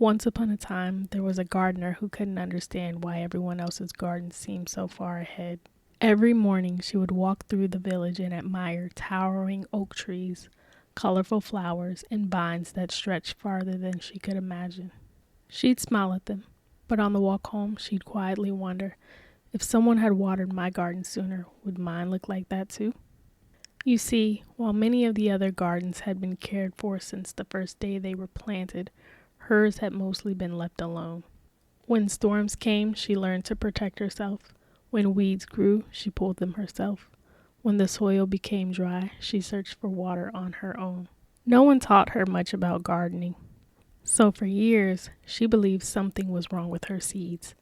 Once upon a time, there was a gardener who couldn't understand why everyone else's garden seemed so far ahead. Every morning, she would walk through the village and admire towering oak trees, colorful flowers, and vines that stretched farther than she could imagine. She'd smile at them, but on the walk home, she'd quietly wonder, if someone had watered my garden sooner, would mine look like that too? You see, while many of the other gardens had been cared for since the first day they were planted, hers had mostly been left alone. When storms came, she learned to protect herself. When weeds grew, she pulled them herself. When the soil became dry, she searched for water on her own. No one taught her much about gardening. So for years, she believed something was wrong with her seeds.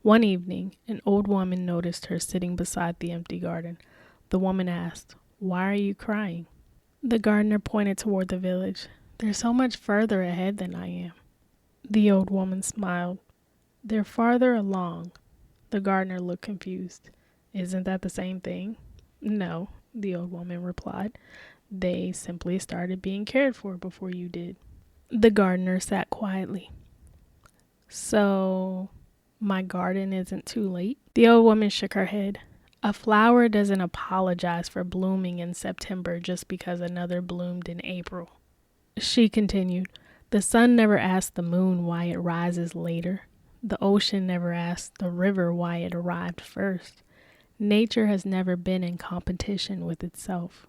One evening, an old woman noticed her sitting beside the empty garden. The woman asked, "Why are you crying?" The gardener pointed toward the village. "They're so much further ahead than I am." The old woman smiled. "They're farther along." The gardener looked confused. "Isn't that the same thing?" "No," the old woman replied. "They simply started being cared for before you did." The gardener sat quietly. "So, my garden isn't too late?" The old woman shook her head. "A flower doesn't apologize for blooming in September just because another bloomed in April." She continued, "The sun never asked the moon why it rises later. The ocean never asked the river why it arrived first. Nature has never been in competition with itself."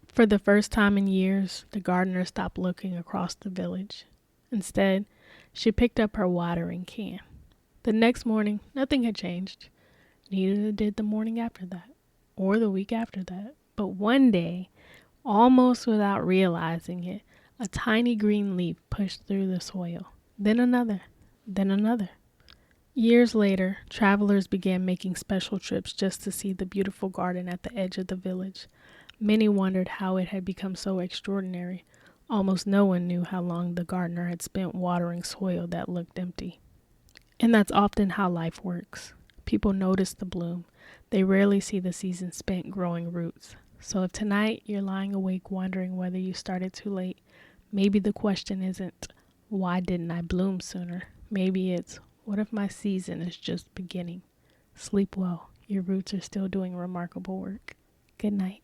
For the first time in years, the gardener stopped looking across the village. Instead, she picked up her watering can. The next morning, nothing had changed. Neither did the morning after that, or the week after that. But one day, almost without realizing it, a tiny green leaf pushed through the soil. Then another, then another. Years later, travelers began making special trips just to see the beautiful garden at the edge of the village. Many wondered how it had become so extraordinary. Almost no one knew how long the gardener had spent watering soil that looked empty. And that's often how life works. People notice the bloom. They rarely see the season spent growing roots. So if tonight you're lying awake wondering whether you started too late, maybe the question isn't, why didn't I bloom sooner? Maybe it's, what if my season is just beginning? Sleep well. Your roots are still doing remarkable work. Good night.